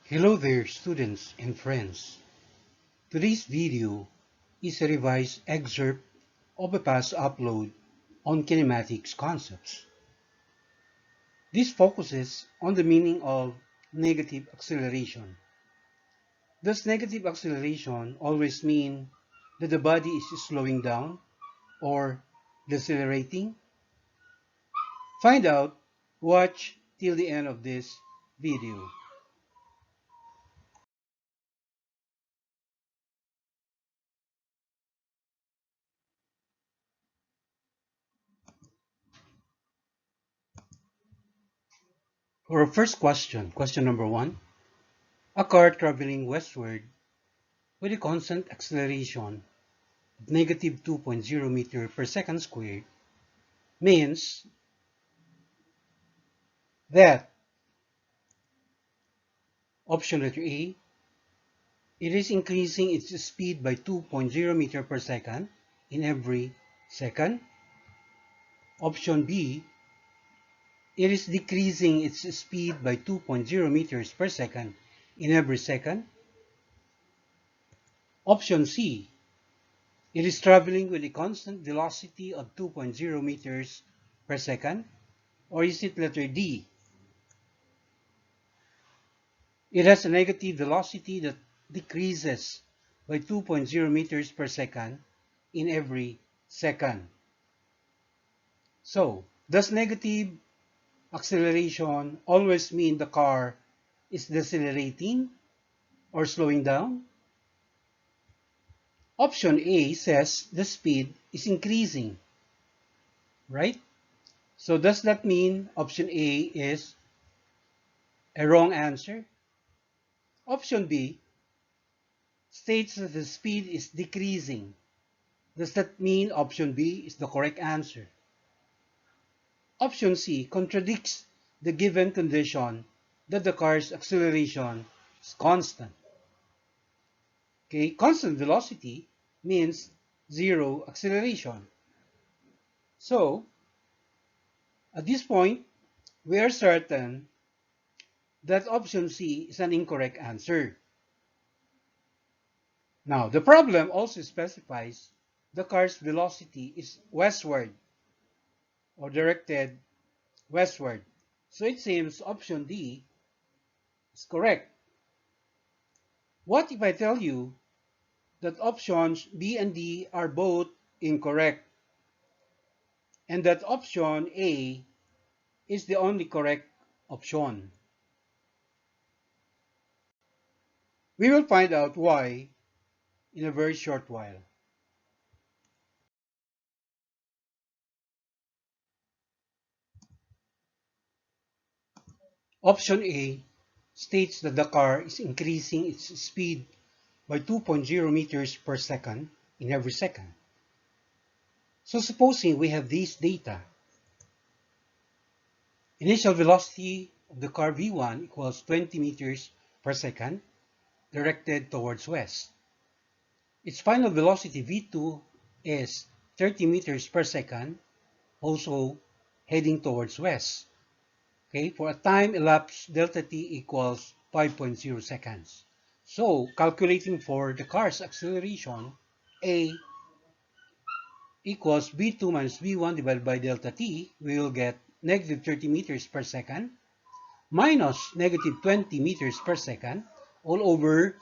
Hello there, students and friends. Today's video is a revised excerpt of a past upload on kinematics concepts. This focuses on the meaning of negative acceleration. Does negative acceleration always mean that the body is slowing down or decelerating? Find out, watch till the end of this video. For our first question number 1, a car traveling westward with a constant acceleration of negative 2.0 meter per second squared means that option letter A, it is increasing its speed by 2.0 meter per second in every second. Option B, it is decreasing its speed by 2.0 meters per second in every second. Option C, it is traveling with a constant velocity of 2.0 meters per second. Or is it letter D? It has a negative velocity that decreases by 2.0 meters per second in every second. So, does negative acceleration always mean the car is decelerating or slowing down? Option A says the speed is increasing, right? So does that mean option A is a wrong answer? Option B states that the speed is decreasing. Does that mean option B is the correct answer? Option C contradicts the given condition that the car's acceleration is constant. Okay, constant velocity means zero acceleration. So, at this point, we are certain that option C is an incorrect answer. Now, the problem also specifies the car's velocity is westward or directed westward. So it seems option D is correct. What if I tell you that options B and D are both incorrect and that option A is the only correct option? We will find out why in a very short while. Option A states that the car is increasing its speed by 2.0 meters per second in every second. So supposing we have these data, initial velocity of the car V1 equals 20 meters per second directed towards west. Its final velocity V2 is 30 meters per second, also heading towards west. Okay, for a time elapsed delta t equals 5.0 seconds. So, calculating for the car's acceleration, A equals V2 minus V1 divided by delta t, we will get negative 30 meters per second minus negative 20 meters per second all over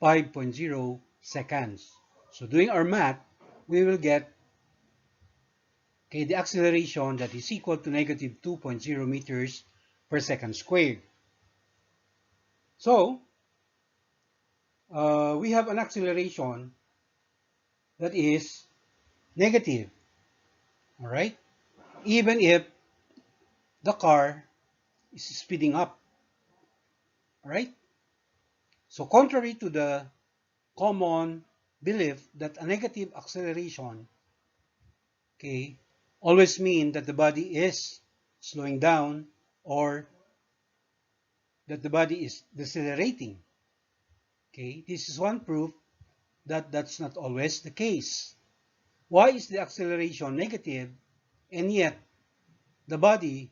5.0 seconds. So doing our math, we will get the acceleration that is equal to negative 2.0 meters per second squared. So we have an acceleration that is negative, all right? Even if the car is speeding up, all right? So contrary to the common belief that a negative acceleration, always mean that the body is slowing down or that the body is decelerating. Okay, this is one proof that that's not always the case. Why is the acceleration negative and yet the body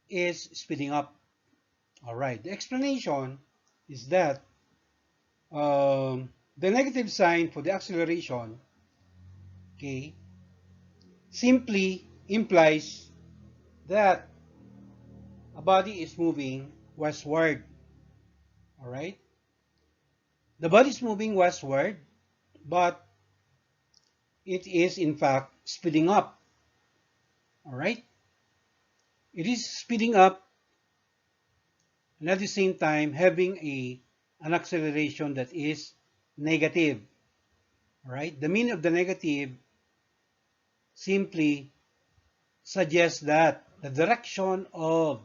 is speeding up? All right, the explanation is that the negative sign for the acceleration, okay, simply implies that a body is moving westward. All right, the body is moving westward, but it is in fact speeding up. All right, it is speeding up and at the same time having an acceleration that is negative. All right, the meaning of the negative simply suggests that the direction of,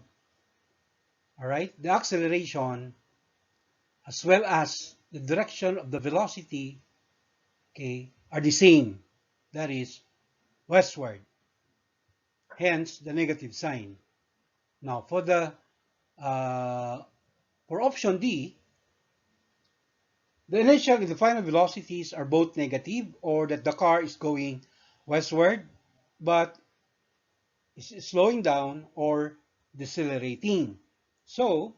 all right, the acceleration as well as the direction of the velocity, okay, are the same. That is westward. Hence the negative sign. Now uh, for option D, the initial and the final velocities are both negative, or that the car is going westward but is slowing down or decelerating. So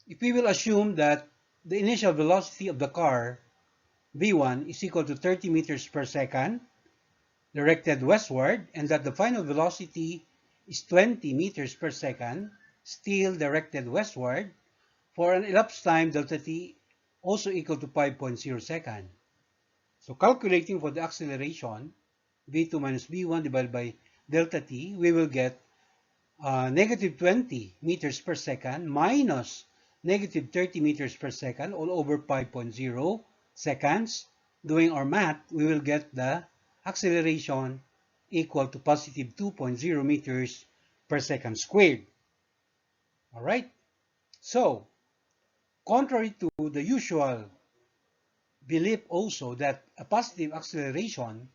if we will assume that the initial velocity of the car v1 is equal to 30 meters per second directed westward, and that the final velocity is 20 meters per second still directed westward, for an elapsed time delta t also equal to 5.0 seconds. So calculating for the acceleration v2 minus v1 divided by delta t, we will get negative 20 meters per second minus negative 30 meters per second all over 5.0 seconds. Doing our math, we will get the acceleration equal to positive 2.0 meters per second squared. All right. So, contrary to the usual belief also that a positive acceleration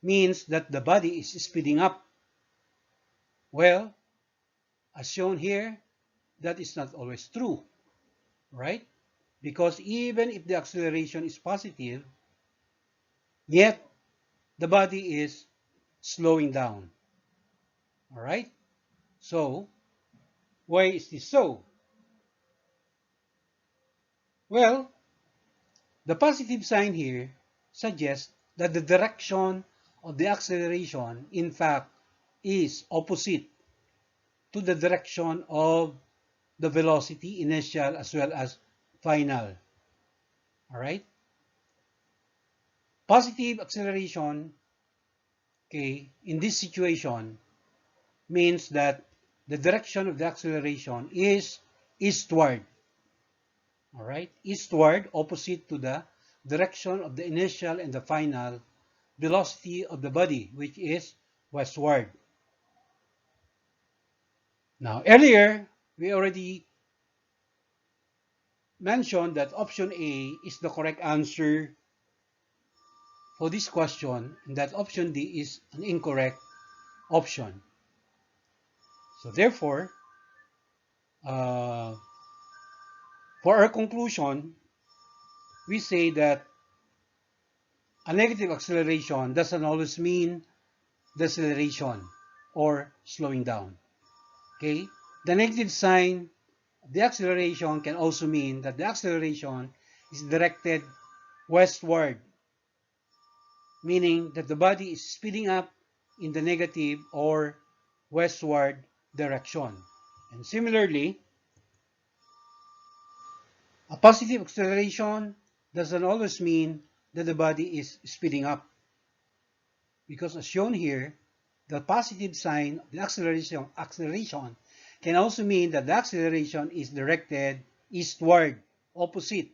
means that the body is speeding up. Well, as shown here, that is not always true, right? Because even if the acceleration is positive, yet the body is slowing down. All right? So, why is this so? Well, the positive sign here suggests that the direction of the acceleration, in fact, is opposite to the direction of the velocity, initial as well as final. All right? Positive acceleration, okay, in this situation means that the direction of the acceleration is eastward. All right, eastward, opposite to the direction of the initial and the final velocity of the body, which is westward. Now, earlier, we already mentioned that option A is the correct answer for this question, and that option D is an incorrect option. So therefore, uh, for our conclusion, we say that a negative acceleration doesn't always mean deceleration or slowing down. Okay? The negative sign of the acceleration can also mean that the acceleration is directed westward, meaning that the body is speeding up in the negative or westward direction. And similarly, a positive acceleration doesn't always mean that the body is speeding up, because as shown here, the positive sign of the acceleration can also mean that the acceleration is directed eastward, opposite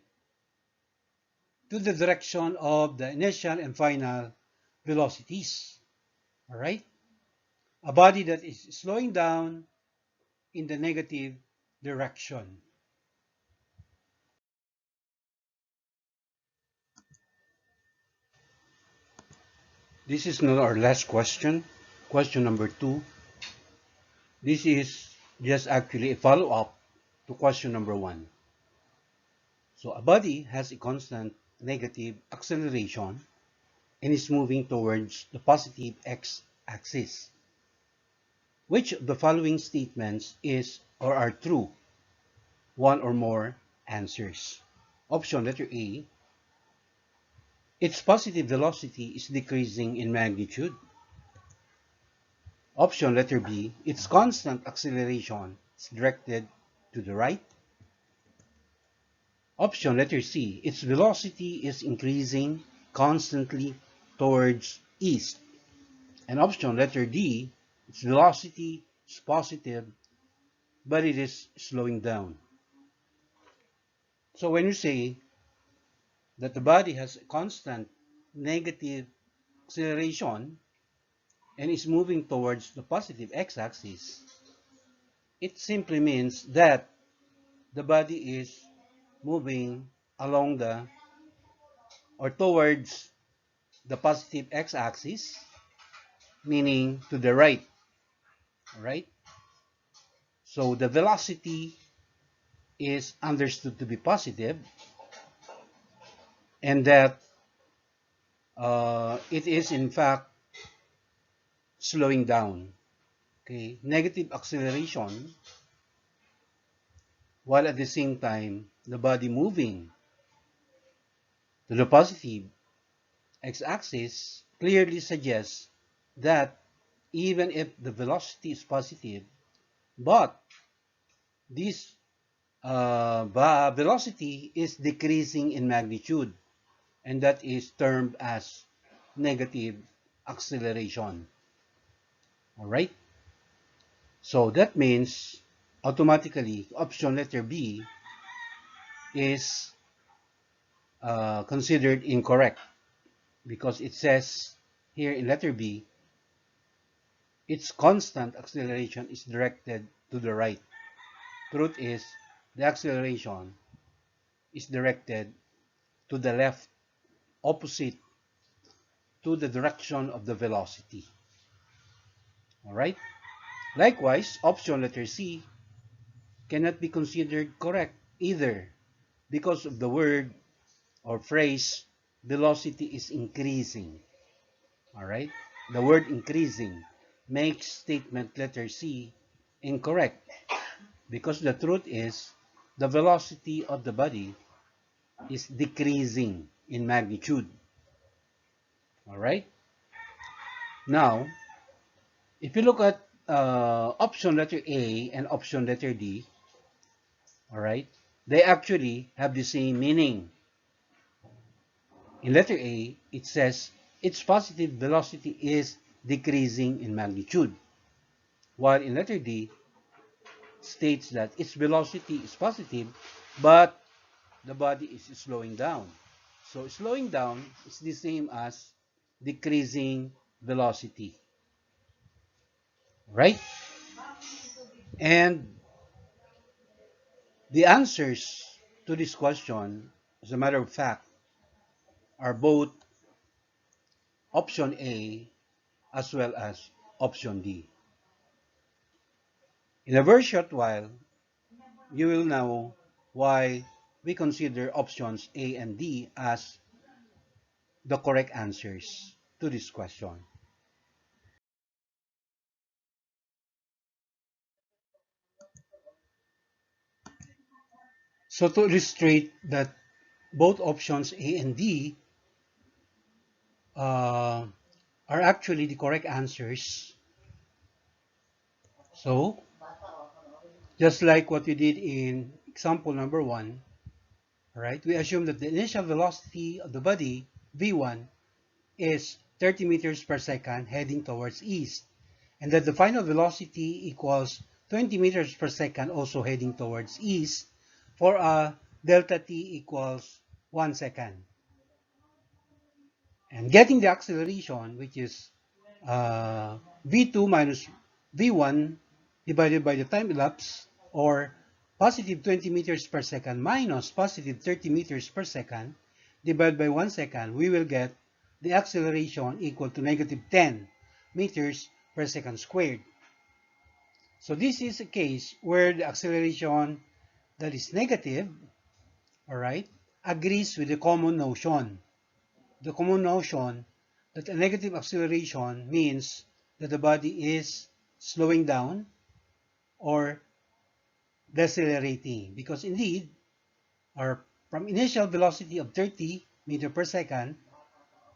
to the direction of the initial and final velocities. All right? A body that is slowing down in the negative direction. This is not our last question. Question number 2. This is just actually a follow-up to question number 1. So a body has a constant negative acceleration and is moving towards the positive x-axis. Which of the following statements is or are true? One or more answers. Option letter A, its positive velocity is decreasing in magnitude. Option letter B, its constant acceleration is directed to the right. Option letter C, its velocity is increasing constantly towards east. And option letter D, its velocity is positive, but it is slowing down. So when you say that the body has a constant negative acceleration and is moving towards the positive x-axis, it simply means that the body is moving along the or towards the positive x-axis, meaning to the right, right? So the velocity is understood to be positive, and that it is in fact slowing down. Okay, negative acceleration, while at the same time the body moving to the positive x-axis clearly suggests that even if the velocity is positive, but this velocity is decreasing in magnitude, and that is termed as negative acceleration. All right? So that means automatically option letter B is considered incorrect because it says here in letter B, its constant acceleration is directed to the right. Truth is, the acceleration is directed to the left, opposite to the direction of the velocity. All right? Likewise, option letter C cannot be considered correct either because of the word or phrase velocity is increasing. All right? The word increasing makes statement letter C incorrect because the truth is the velocity of the body is decreasing in magnitude. All right? Now, if you look at option letter A and option letter D, all right, they actually have the same meaning. In letter A, it says its positive velocity is decreasing in magnitude, while in letter D states that its velocity is positive, but the body is slowing down. So slowing down is the same as decreasing velocity, right? And the answers to this question, as a matter of fact, are both option A as well as option D. In a very short while, you will know why we consider options A and D as the correct answers to this question. So to illustrate that both options A and D are actually the correct answers, so just like what we did in example number 1, right? We assume that the initial velocity of the body, v1, is 30 meters per second heading towards east, and that the final velocity equals 20 meters per second also heading towards east for a delta t equals 1 second. And getting the acceleration, which is v2 minus v1 divided by the time elapsed, or positive 20 meters per second minus positive 30 meters per second divided by 1 second, we will get the acceleration equal to negative 10 meters per second squared. So this is a case where the acceleration that is negative, all right, agrees with the common notion. The common notion that a negative acceleration means that the body is slowing down or decelerating, because indeed, our from initial velocity of 30 meter per second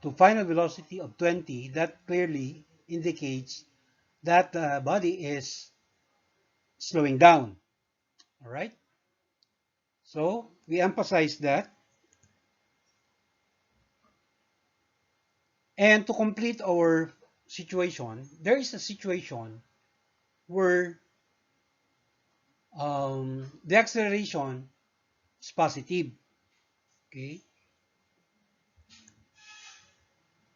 to final velocity of 20, that clearly indicates that the body is slowing down. All right? So we emphasize that. And to complete our situation, there is a situation where the acceleration is positive. Okay?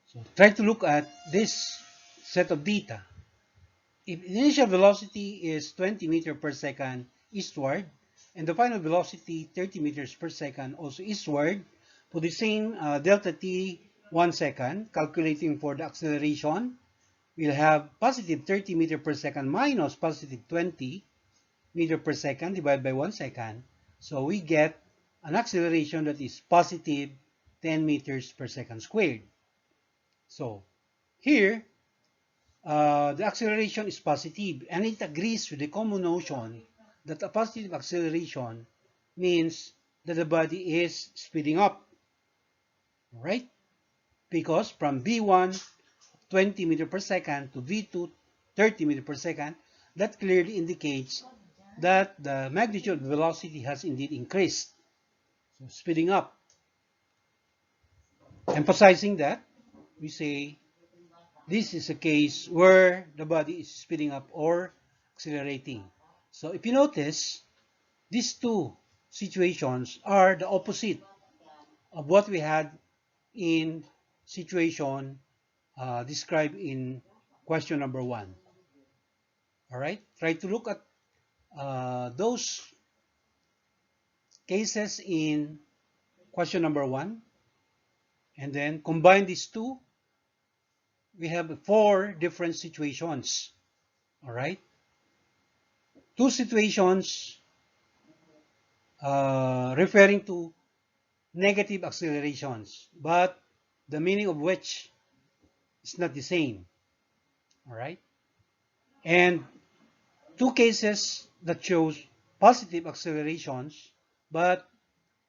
So try to look at this set of data. If initial velocity is 20 meters per second eastward, and the final velocity 30 meters per second also eastward, for the same delta t 1 second, calculating for the acceleration, we'll have positive 30 meters per second minus positive 20 meters per second divided by 1 second. So we get an acceleration that is positive 10 meters per second squared. So here, the acceleration is positive, and it agrees with the common notion that a positive acceleration means that the body is speeding up, right? Because from v1 20 meters per second to v2 30 meters per second, that clearly indicates that the magnitude of velocity has indeed increased, so speeding up. Emphasizing that, we say this is a case where the body is speeding up or accelerating. So if you notice, these two situations are the opposite of what we had in situation described in question number 1. All right, try to look at those cases in question number 1, and then combine these two. We have 4 different situations. All right, 2 situations referring to negative accelerations, but the meaning of which is not the same. All right, and 2 cases that shows positive accelerations, but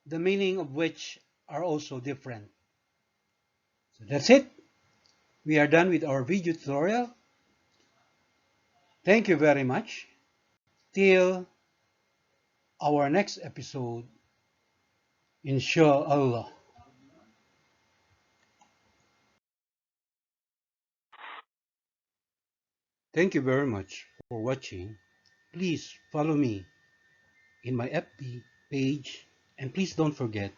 the meaning of which are also different. So that's it. We are done with our video tutorial. Thank you very much. Till our next episode, inshallah. Thank you very much for watching. Please follow me in my FB page, and please don't forget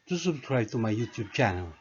to subscribe to my YouTube channel.